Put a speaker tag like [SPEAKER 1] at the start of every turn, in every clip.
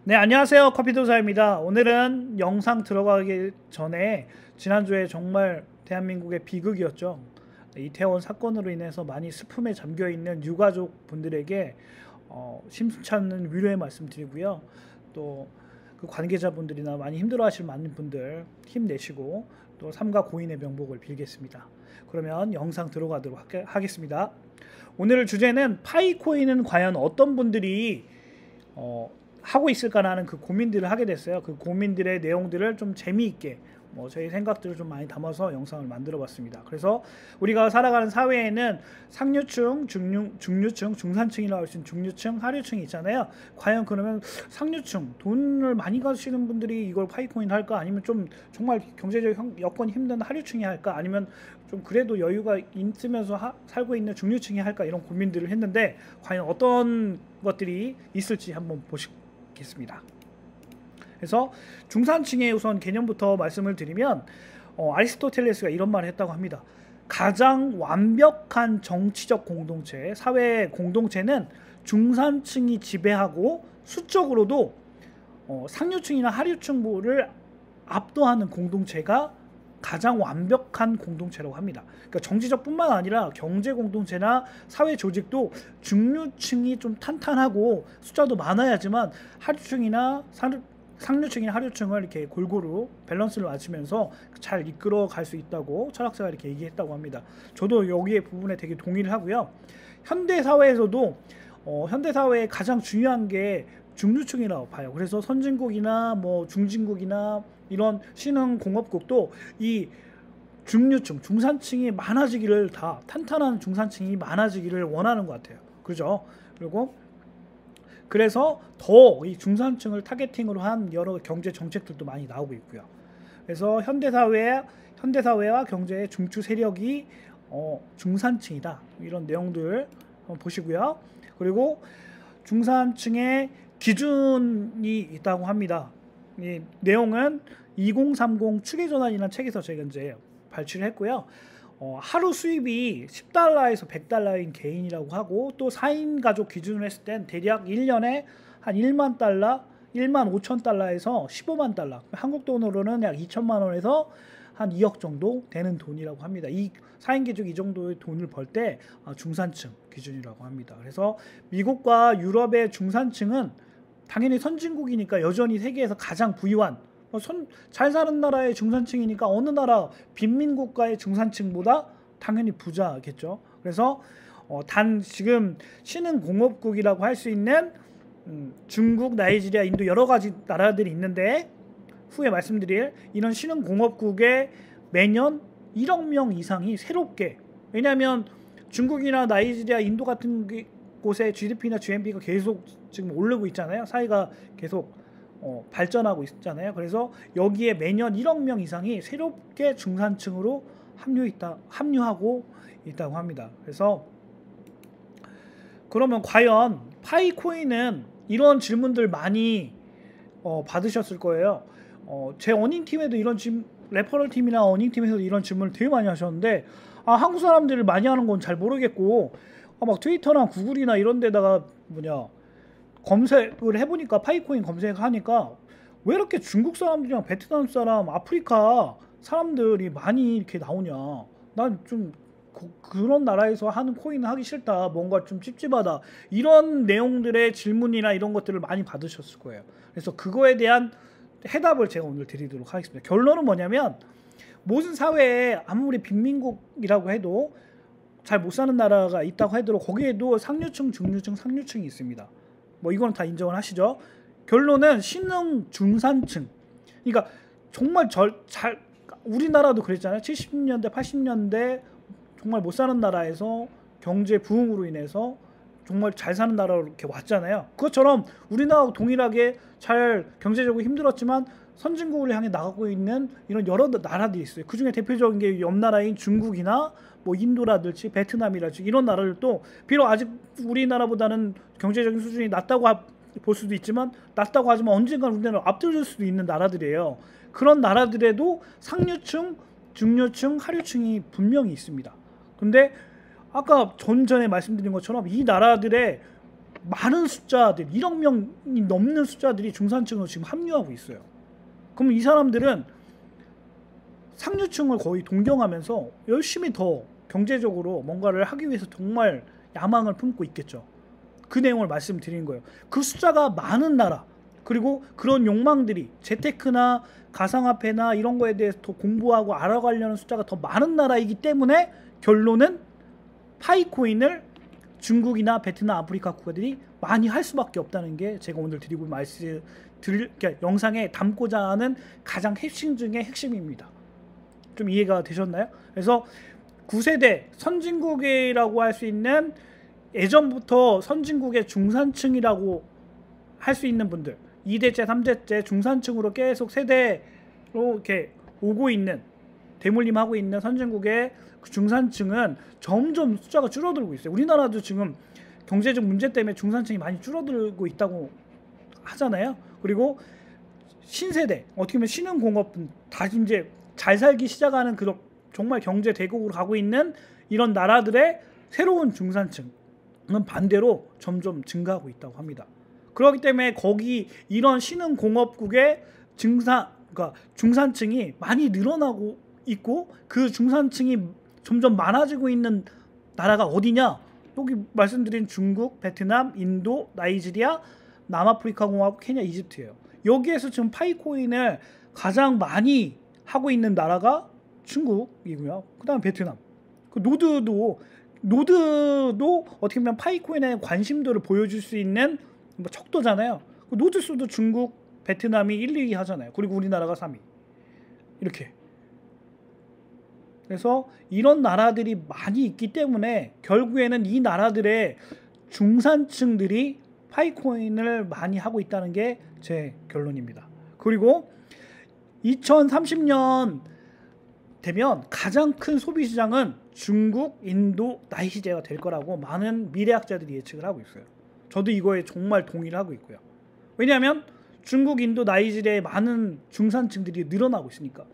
[SPEAKER 1] 네, 안녕하세요. 커피도사입니다. 오늘은 영상 들어가기 전에 지난주에 정말 대한민국의 비극이었죠. 이태원 사건으로 인해서 많이 슬픔에 잠겨 있는 유가족 분들에게 심심치 않은 위로의 말씀 드리고요. 또 그 관계자분들이나 많이 힘들어하실 많은 분들 힘내시고 또 삼가 고인의 명복을 빌겠습니다. 그러면 영상 들어가도록 하겠습니다. 오늘 주제는 파이코인은 과연 어떤 분들이 하고 있을까라는 그 고민들을 하게 됐어요. 그 고민들의 내용들을 좀 재미있게 저희 생각들을 좀 많이 담아서 영상을 만들어 봤습니다. 그래서 우리가 살아가는 사회에는 상류층, 중류층, 중산층이라고 할 수 있는 중류층, 하류층이 있잖아요. 과연 그러면 상류층, 돈을 많이 가지시는 분들이 이걸 파이코인 할까? 아니면 좀 정말 경제적 여건이 힘든 하류층이 할까? 아니면 좀 그래도 여유가 있으면서 살고 있는 중류층이 할까? 이런 고민들을 했는데 과연 어떤 것들이 있을지 한번 보시겠습니다. 그래서 중산층의 우선 개념부터 말씀을 드리면 아리스토텔레스가 이런 말을 했다고 합니다. 가장 완벽한 정치적 공동체, 사회 공동체는 중산층이 지배하고 수적으로도 상류층이나 하류층을 압도하는 공동체가 가장 완벽한 공동체라고 합니다. 그러니까 정치적 뿐만 아니라 경제 공동체나 사회 조직도 중류층이 좀 탄탄하고 숫자도 많아야지만 하류층이나 상류층이나 하류층을 이렇게 골고루 밸런스를 맞추면서 잘 이끌어 갈 수 있다고 철학자가 이렇게 얘기했다고 합니다. 저도 여기에 부분에 되게 동의를 하고요. 현대 사회에서도 현대 사회의 가장 중요한 게 중류층이라고 봐요. 그래서 선진국이나 중진국이나 이런 신흥 공업국도 이 중류층, 중산층이 많아지기를, 다 탄탄한 중산층이 많아지기를 원하는 것 같아요. 그죠? 그래서 더 이 중산층을 타겟팅으로 한 여러 경제 정책들도 많이 나오고 있고요. 그래서 현대 사회와 경제의 중추 세력이 중산층이다. 이런 내용들 보시고요. 그리고 중산층의 기준이 있다고 합니다. 이 내용은 2030 추계전환이라는 책에서 제가 이제 발췌를 했고요. 하루 수입이 10달러에서 100달러인 개인이라고 하고, 또 4인 가족 기준으로 했을 땐 대략 1년에 한 1만 달러, 1만 5천 달러에서 15만 달러, 한국 돈으로는 약 2천만 원에서 한 2억 정도 되는 돈이라고 합니다. 이 4인 가족 이 정도의 돈을 벌 때 중산층 기준이라고 합니다. 그래서 미국과 유럽의 중산층은 당연히 선진국이니까 여전히 세계에서 가장 부유한, 잘 사는 나라의 중산층이니까 어느 나라 빈민국가의 중산층보다 당연히 부자겠죠. 그래서 단 지금 신흥 공업국이라고 할 수 있는 중국, 나이지리아, 인도 여러 가지 나라들이 있는데, 후에 말씀드릴 이런 신흥 공업국에 매년 1억 명 이상이 새롭게, 왜냐하면 중국이나 나이지리아, 인도 같은 곳의 GDP나 GNP가 계속 지금 오르고 있잖아요. 사회가 계속 발전하고 있잖아요. 그래서 여기에 매년 1억 명 이상이 새롭게 중산층으로 합류하고 있다고 합니다. 그래서 그러면 과연 파이코인은, 이런 질문들 많이 받으셨을 거예요. 제 어닝팀에도 이런 레퍼럴 팀이나 어닝팀에서도 이런 질문을 되게 많이 하셨는데, 한국 사람들이 많이 하는 건 잘 모르겠고, 막 트위터나 구글이나 이런 데다가 검색을 해보니까, 파이코인 검색하니까 왜 이렇게 중국 사람들이랑 베트남 사람, 아프리카 사람들이 많이 이렇게 나오냐. 난 좀 그런 나라에서 하는 코인을 하기 싫다. 뭔가 좀 찝찝하다. 이런 내용들의 질문이나 이런 것들을 많이 받으셨을 거예요. 그래서 그거에 대한 해답을 제가 오늘 드리도록 하겠습니다. 결론은 뭐냐면, 모든 사회에 아무리 빈민국이라고 해도, 잘 못 사는 나라가 있다고 하더라도 거기에도 상류층, 중류층, 상류층이 있습니다. 이건 다 인정을 하시죠. 결론은 신흥 중산층. 그러니까 정말 우리나라도 그랬잖아요. 70년대, 80년대 정말 못 사는 나라에서 경제 부흥으로 인해서 정말 잘 사는 나라로 이렇게 왔잖아요. 그것처럼 우리나라하고 동일하게 잘 경제적으로 힘들었지만 선진국을 향해 나가고 있는 이런 여러 나라들이 있어요. 그 중에 대표적인 게 옆 나라인 중국이나 인도라든지 베트남이라든지 이런 나라들도, 비록 아직 우리나라보다는 경제적인 수준이 낮다고 볼 수도 있지만, 낮다고 하지만 언젠가 우리나라를 앞들을 수도 있는 나라들이에요. 그런 나라들에도 상류층, 중류층, 하류층이 분명히 있습니다. 근데 아까 전에 말씀드린 것처럼 이 나라들의 많은 숫자들 1억 명이 넘는 숫자들이 중산층으로 지금 합류하고 있어요. 그럼 이 사람들은 상류층을 거의 동경하면서 열심히 더 경제적으로 뭔가를 하기 위해서 정말 야망을 품고 있겠죠. 그 내용을 말씀드린 거예요. 그 숫자가 많은 나라, 그리고 그런 욕망들이 재테크나 가상화폐나 이런 거에 대해서 더 공부하고 알아가려는 숫자가 더 많은 나라이기 때문에 결론은 파이코인을 중국이나 베트남, 아프리카 국가들이 많이 할 수밖에 없다는 게 제가 오늘 드리고 그러니까 영상에 담고자 하는 가장 핵심 중의 핵심입니다. 좀 이해가 되셨나요? 그래서 9세대 선진국이라고 할 수 있는, 예전부터 선진국의 중산층이라고 할 수 있는 분들, 2대째, 3대째 중산층으로 계속 세대로 이렇게 오고 있는, 대물림하고 있는 선진국의 그 중산층은 점점 숫자가 줄어들고 있어요. 우리나라도 지금 경제적 문제 때문에 중산층이 많이 줄어들고 있다고 하잖아요. 그리고 신세대, 어떻게 보면 신흥공업분, 다 이제 잘 살기 시작하는 그런 정말 경제 대국으로 가고 있는 이런 나라들의 새로운 중산층은 반대로 점점 증가하고 있다고 합니다. 그렇기 때문에 거기 이런 신흥공업국의 그러니까 중산층이 많이 늘어나고 있고, 그 중산층이 점점 많아지고 있는 나라가 어디냐? 여기 말씀드린 중국, 베트남, 인도, 나이지리아, 남아프리카 공화국, 케냐, 이집트예요. 여기에서 지금 파이코인을 가장 많이 하고 있는 나라가 중국이고요. 그 다음 베트남. 그 노드도 어떻게 보면 파이코인에 관심도를 보여줄 수 있는 뭐 척도잖아요. 그 노드 수도 중국, 베트남이 1, 2위 하잖아요. 그리고 우리나라가 3위. 이렇게. 그래서 이런 나라들이 많이 있기 때문에 결국에는 이 나라들의 중산층들이 파이코인을 많이 하고 있다는 게 제 결론입니다. 그리고 2030년 되면 가장 큰 소비 시장은 중국, 인도, 나이지리아가 될 거라고 많은 미래학자들이 예측을 하고 있어요. 저도 이거에 정말 동의를 하고 있고요. 왜냐하면 중국, 인도, 나이지리아의 많은 중산층들이 늘어나고 있으니까.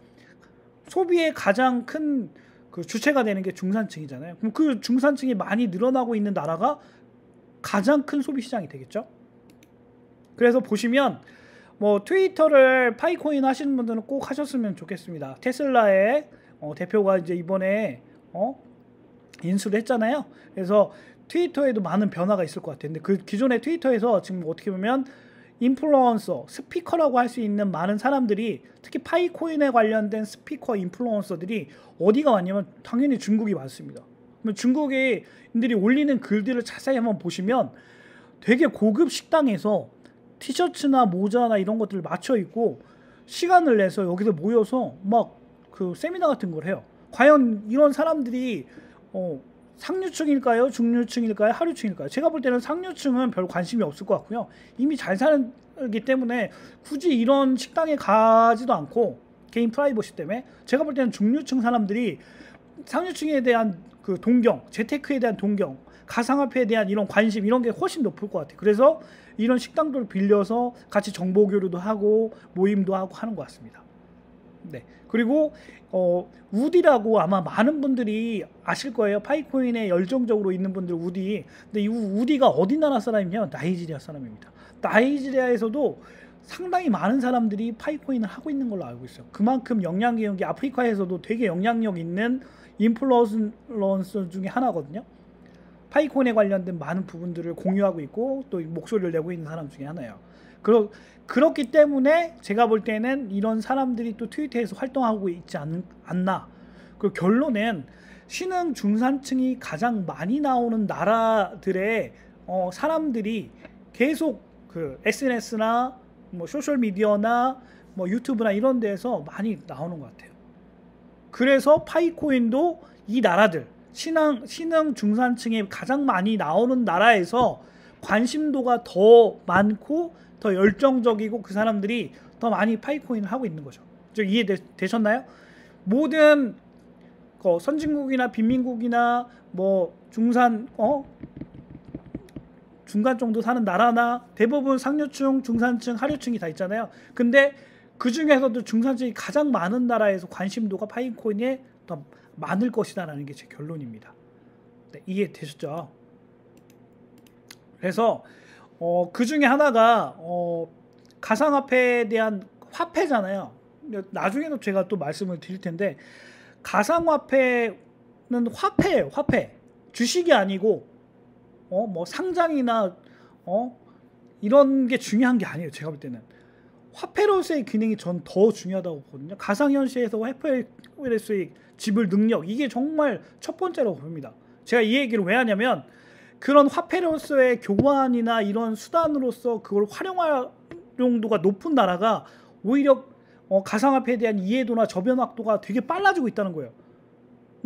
[SPEAKER 1] 소비의 가장 큰 그 주체가 되는 게 중산층이잖아요. 그럼 그 중산층이 많이 늘어나고 있는 나라가 가장 큰 소비 시장이 되겠죠. 그래서 보시면 뭐 트위터를 파이코인 하시는 분들은 꼭 하셨으면 좋겠습니다. 테슬라의 대표가 이제 이번에 인수를 했잖아요. 그래서 트위터에도 많은 변화가 있을 것 같아요. 근데 그 기존의 트위터에서 지금 어떻게 보면 인플루언서, 스피커라고 할 수 있는 많은 사람들이, 특히 파이코인에 관련된 스피커 인플루언서들이 어디가 왔냐면 당연히 중국이 많습니다. 중국인들이 올리는 글들을 자세히 한번 보시면 되게 고급 식당에서 티셔츠나 모자나 이런 것들을 맞춰 입고 시간을 내서 여기서 모여서 막 그 세미나 같은 걸 해요. 과연 이런 사람들이 상류층일까요? 중류층일까요? 하류층일까요? 제가 볼 때는 상류층은 별 관심이 없을 것 같고요. 이미 잘 살기 때문에 굳이 이런 식당에 가지도 않고, 개인 프라이버시 때문에 제가 볼 때는 중류층 사람들이 상류층에 대한 그 동경, 재테크에 대한 동경, 가상화폐에 대한 이런 관심, 이런 게 훨씬 높을 것 같아요. 그래서 이런 식당들을 빌려서 같이 정보 교류도 하고 모임도 하고 하는 것 같습니다. 네. 그리고 우디라고 아마 많은 분들이 아실 거예요. 파이코인에 열정적으로 있는 분들, 우디. 근데 이 우디가 어디 나라 사람이냐면 나이지리아 사람입니다. 나이지리아에서도 상당히 많은 사람들이 파이코인을 하고 있는 걸로 알고 있어요. 그만큼 영향력이, 아프리카에서도 되게 영향력 있는 인플루언서 중에 하나거든요. 파이코인에 관련된 많은 부분들을 공유하고 있고 또 목소리를 내고 있는 사람 중에 하나예요. 그렇기 때문에 제가 볼 때는 이런 사람들이 또 트위터에서 활동하고 있지 않나. 그 결론은 신흥 중산층이 가장 많이 나오는 나라들의 사람들이 계속 그 SNS나 뭐 소셜 미디어나 뭐 유튜브나 이런 데에서 많이 나오는 것 같아요. 그래서 파이코인도 이 나라들, 신흥 중산층이 가장 많이 나오는 나라에서 관심도가 더 많고 더 열정적이고 그 사람들이 더 많이 파이코인을 하고 있는 거죠. 이해되셨나요? 모든 선진국이나 빈민국이나 뭐 중간 정도 사는 나라나 대부분 상류층, 중산층, 하류층이 다 있잖아요. 근데 그 중에서도 중산층이 가장 많은 나라에서 관심도가 파이코인에 더 많을 것이다라는 게 제 결론입니다. 네, 이해되셨죠? 그래서 그 중에 하나가 가상화폐에 대한 화폐잖아요. 나중에도 제가 또 말씀을 드릴 텐데, 가상화폐는 화폐예요. 화폐. 주식이 아니고 뭐 상장이나 이런 게 중요한 게 아니에요. 제가 볼 때는 화폐로서의 기능이 전 더 중요하다고 보거든요. 가상현실에서 화폐로서의 지불 능력, 이게 정말 첫 번째라고 봅니다. 제가 이 얘기를 왜 하냐면, 그런 화폐로서의 교환이나 이런 수단으로서 그걸 활용도가 높은 나라가 오히려 가상화폐에 대한 이해도나 저변학도가 되게 빨라지고 있다는 거예요.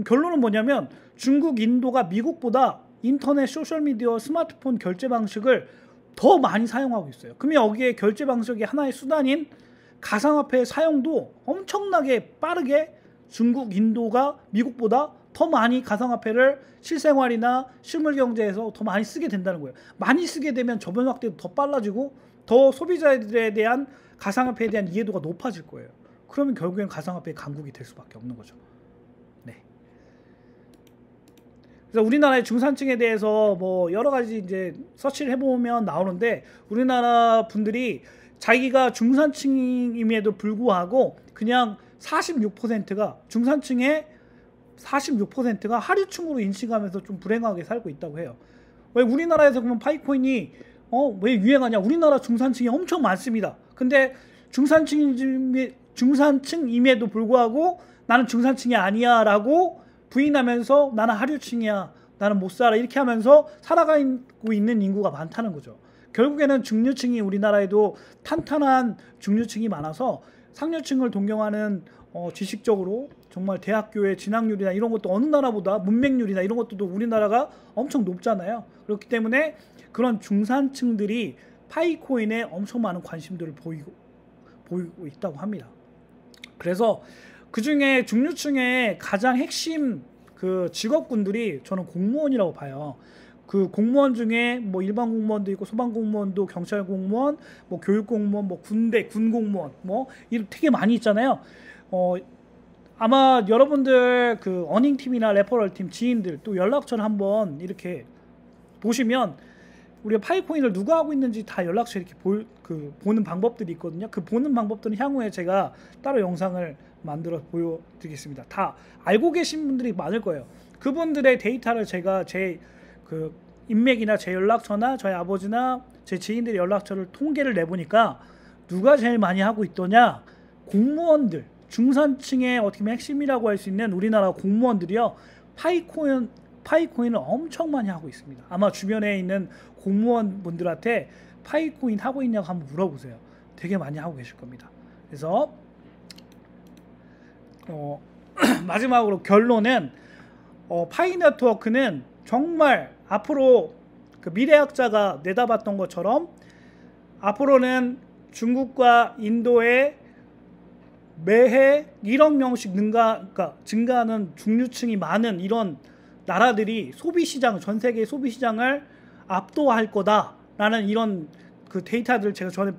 [SPEAKER 1] 결론은 뭐냐면, 중국, 인도가 미국보다 인터넷, 소셜미디어, 스마트폰 결제 방식을 더 많이 사용하고 있어요. 그러면 여기에 결제 방식의 하나의 수단인 가상화폐의 사용도 엄청나게 빠르게 중국, 인도가 미국보다 더 많이 가상화폐를 실생활이나 실물경제에서 더 많이 쓰게 된다는 거예요. 많이 쓰게 되면 저변 확대도 더 빨라지고 더 소비자들에 대한 가상화폐에 대한 이해도가 높아질 거예요. 그러면 결국엔 가상화폐의 강국이 될 수밖에 없는 거죠. 네. 그래서 우리나라의 중산층에 대해서 뭐 여러 가지 이제 서치를 해보면 나오는데, 우리나라 분들이 자기가 중산층임에도 불구하고 그냥 46%가 중산층의 46%가 하류층으로 인식하면서 좀 불행하게 살고 있다고 해요. 왜 우리나라에서 그러면 파이코인이 왜 유행하냐? 우리나라 중산층이 엄청 많습니다. 근데 중산층임에도 불구하고 나는 중산층이 아니야 라고 부인하면서 나는 하류층이야, 나는 못 살아, 이렇게 하면서 살아가고 있는 인구가 많다는 거죠. 결국에는 중류층이 우리나라에도 탄탄한 중류층이 많아서 상류층을 동경하는 지식적으로 정말 대학교의 진학률이나 이런 것도 어느 나라보다 문맹률이나 이런 것도 우리나라가 엄청 높잖아요. 그렇기 때문에 그런 중산층들이 파이코인에 엄청 많은 관심들을 보이고 있다고 합니다. 그래서 그 중에 중류층의 가장 핵심 그 직업군들이 저는 공무원이라고 봐요. 그 공무원 중에 뭐 일반 공무원도 있고 소방 공무원도, 경찰 공무원, 뭐 교육 공무원, 뭐 군대 군 공무원, 뭐 이런 되게 많이 있잖아요. 아마 여러분들 그 어닝팀이나 레퍼럴 팀 지인들 또 연락처를 한번 이렇게 보시면 우리가 파이코인을 누가 하고 있는지 다 연락처 이렇게 보는 방법들이 있거든요. 그 보는 방법들은 향후에 제가 따로 영상을 만들어 보여드리겠습니다. 다 알고 계신 분들이 많을 거예요. 그분들의 데이터를 제가 제 그 인맥이나 제 연락처나 저희 아버지나 제 지인들의 연락처를 통계를 내보니까 누가 제일 많이 하고 있더냐? 공무원들, 중산층의 어떻게 보면 핵심이라고 할 수 있는 우리나라 공무원들이요, 파이코인을 엄청 많이 하고 있습니다. 아마 주변에 있는 공무원분들한테 파이코인 하고 있냐고 한번 물어보세요. 되게 많이 하고 계실 겁니다. 그래서 마지막으로 결론은 파이네트워크는 정말 앞으로 그 미래학자가 내다봤던 것처럼 앞으로는 중국과 인도의 매해 1억 명씩 증가하는 중류층이 많은 이런 나라들이 소비시장, 전 세계 소비시장을 압도할 거다라는 이런 그 데이터들 제가 전에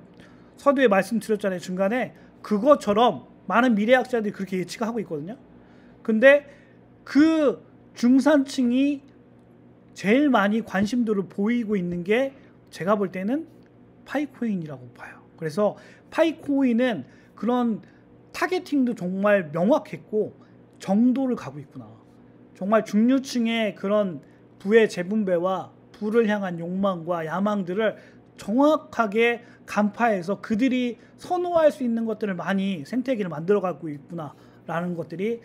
[SPEAKER 1] 서두에 말씀드렸잖아요. 중간에 그것처럼 많은 미래학자들이 그렇게 예측하고 있거든요. 근데 그 중산층이 제일 많이 관심도를 보이고 있는 게 제가 볼 때는 파이코인이라고 봐요. 그래서 파이코인은 그런 타겟팅도 정말 명확했고 정도를 가고 있구나. 정말 중류층의 그런 부의 재분배와 부를 향한 욕망과 야망들을 정확하게 간파해서 그들이 선호할 수 있는 것들을 많이 생태계를 만들어가고 있구나 라는 것들이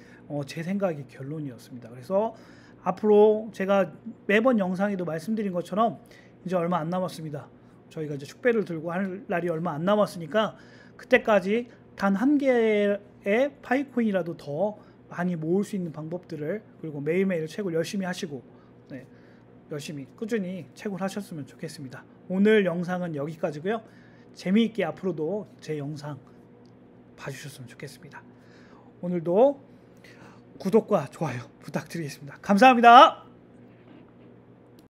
[SPEAKER 1] 제 생각의 결론이었습니다. 그래서 앞으로 제가 매번 영상에도 말씀드린 것처럼 이제 얼마 안 남았습니다. 저희가 이제 축배를 들고 할 날이 얼마 안 남았으니까 그때까지 단 한 개의 파이코인이라도 더 많이 모을 수 있는 방법들을, 그리고 매일매일 채굴 열심히 하시고 열심히 꾸준히 채굴 하셨으면 좋겠습니다. 오늘 영상은 여기까지고요. 재미있게 앞으로도 제 영상 봐주셨으면 좋겠습니다. 오늘도 구독과 좋아요 부탁드리겠습니다. 감사합니다.